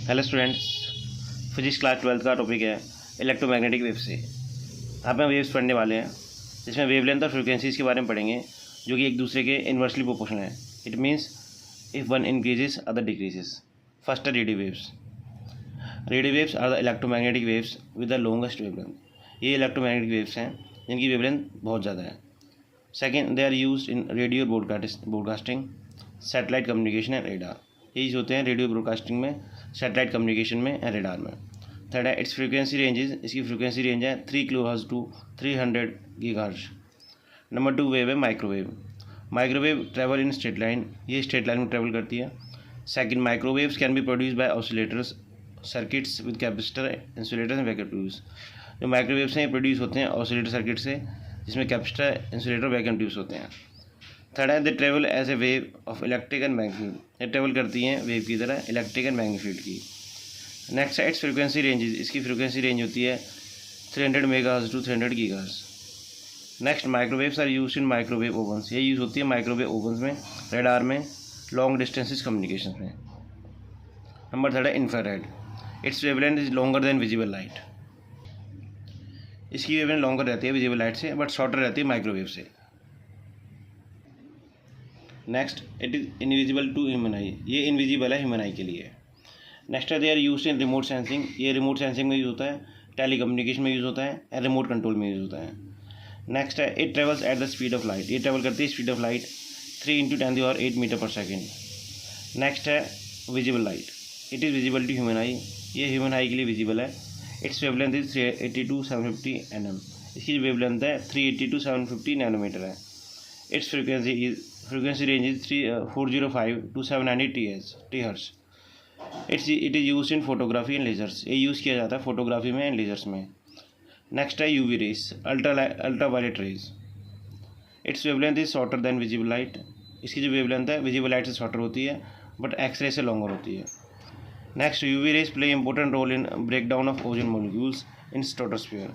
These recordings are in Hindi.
हेलो स्टूडेंट्स, फिजिक्स क्लास 12 का टॉपिक है इलेक्ट्रोमैग्नेटिक वेव से। यहाँ पे हम वेव्स पढ़ने वाले हैं जिसमें वेवलेंथ और फ्रीक्वेंसीज के बारे में पढ़ेंगे जो कि एक दूसरे के इन्वर्सली प्रोपोर्शनल है। It means if one increases other decreases. First है radio waves. Radio waves are the electromagnetic waves with the longest wavelength. ये इलेक्ट्रोमैग्नेटिक वेव्स हैं जिनकी वेवलेंथ बहुत ज़्यादा है। Second, they are use in radio broadcasting, satellite communication and radar. ये यूज होते हैं रेडियो ब्रॉडकास्टिंग में, सैटेलाइट कम्युनिकेशन में एंड रेडार में। थर्ड है इट्स फ्रीक्वेंसी रेंजेस। इसकी फ्रीक्वेंसी रेंज है 3 kilohertz to 300 gigahertz. Number 2 wave है microwave. Microwave travel in straight line, ये स्ट्रेट लाइन में ट्रैवल करती है। Second, microwaves can be produced by oscillators circuits with capacitor, insulator and vacuum tubes. जो माइक्रोवेव्स हैं ये प्रोड्यूस होते हैं ऑसिलेटर सर्किट से जिसमें कैपेसिटर, इंसुलेटर, वैक्यूम ट्यूब्स होते हैं। थर्ड है they travel as a wave of electric and magnetic field. ये ट्रेवल करती हैं वेव की तरह इलेक्ट्रिक एंड मैग्नेटिक फील्ड की। नेक्स्ट है इट्स फ्रीक्वेंसी रेंजेस। इसकी फ्रीक्वेंसी रेंज होती है 300 megahertz to 300 gigahertz. Next, microwaves are use in microwave ovens. ये यूज़ होती है माइक्रोवेव ओवन्स में, रेडार में, लॉन्ग डिस्टेंसेस कम्युनिकेशन में। नंबर थर्ड है infrared. Its wavelength is longer then visible light. इसकी वेवलेंथ लॉन्गर रहती है विजिबल लाइट से बट शॉर्टर रहती है माइक्रोवेव से। Next, it is invisible to human eye. ये इनविजिबल है ह्यूमन आई के लिए। नेक्स्ट है they are use in remote sensing. ये रिमोट सेंसिंग में यूज़ होता है, टेली कम्युनिकेशन में यूज़ होता है एंड रिमोट कंट्रोल में यूज़ होता है। नेक्स्ट है it travels at the speed of light. ये ट्रेवल करती है स्पीड ऑफ लाइट 3 × 10⁸ मीटर पर सेकेंड। नेक्स्ट है visible light. It is visible to human eye. ये ह्यूमन आई के लिए विजिबल है। Its wavelength is 380 to 750 nm। इसकी वेवलेंथ है 380 to 750 नैनोमीटर है। Its frequency range is 405 to 790 THz। It is use in photography and lasers. ये यूज़ किया जाता है फोटोग्राफी में एंड लेजर्स में। नेक्स्ट है UV rays, ultraviolet rays. Its wavelength is shorter than visible light. इसकी जो वेवलेंथ है विजिबल लाइट से शॉर्टर होती है बट एक्सरे से लॉन्गर होती है। Next, UV rays play important role in break down of ozone molecules in stratosphere.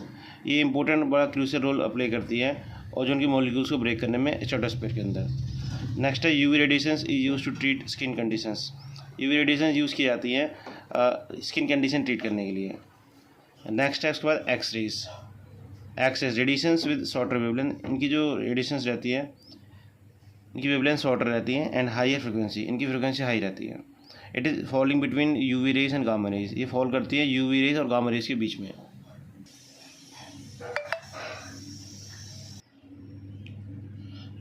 ये इंपॉर्टेंट बड़ा क्रूशियल रोल प्ले करती है ओजोन की मॉलिक्यूल्स को ब्रेक करने में स्ट्रेटोस्फीयर के अंदर। नेक्स्ट है UV radiations is use to treat skin conditions. UV radiation use की जाती हैं स्किन कंडीशन ट्रीट करने के लिए। नेक्स्ट है उसके बाद X rays radiations with shorter wavelength. इनकी जो रेडिएशंस रहती है इनकी वेवलेंथ शॉर्टर रहती है एंड हायर फ्रिक्वेंसी, इनकी फ्रिक्वेंसी हाई रहती है। It is falling between UV rays and gamma rays. ये फॉल करती है यूवी रेज और गामा रेज के बीच में।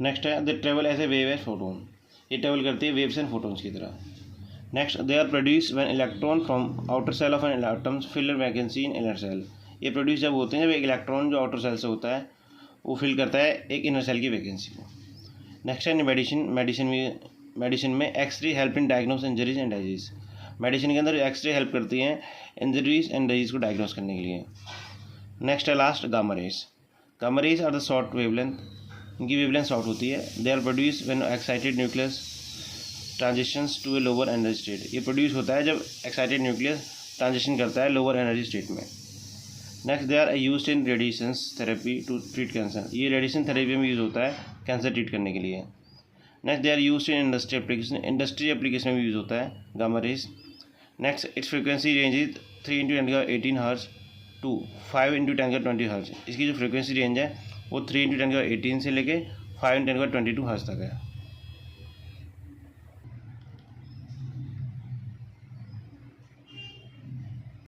नेक्स्ट है they travel as a wave as photon. ये ट्रेवल करती है वेव्स एंड फोटोन्स की तरह। Next, they are produce when electron from outer cell of an atom fill a vacancy in inner cell. ये प्रोड्यूस जब होते हैं जब एक इलेक्ट्रॉन जो आउटर सेल से होता है वो फिल करता है एक इनर सेल की वैकेंसी को। नेक्स्ट है मेडिसिन में X ray help in diagnose injuries and disease. Medicine के अंदर एक्सरे हेल्प करती हैं इंजरीज एंड डिजीज को डायग्नोस करने के लिए। नेक्स्ट है last gamma rays. Gamma rays are the short wavelength. इनकी वेवलेंथ शॉर्ट होती है। They are produce when excited nucleus transitions to a lower energy state. ये प्रोड्यूस होता है जब एक्साइटेड न्यूक्लियस ट्रांजिशन करता है लोअर एनर्जी स्टेट में। Next, they are used in radiations therapy to treat cancer. ये रेडिएशन थेरेपी में यूज़ होता है कैंसर ट्रीट करने के लिए। Next, they are used in industry application में यूज़ होता है gamma rays. Next, its frequency range is 3 × 10⁸ hertz to 5 × 10⁻² hertz. इसकी जो फ्रीक्वेंसी रेंज है वो 3 × 10⁻18 से लेके 5 × 10⁻22 हर्ट्ज तक है।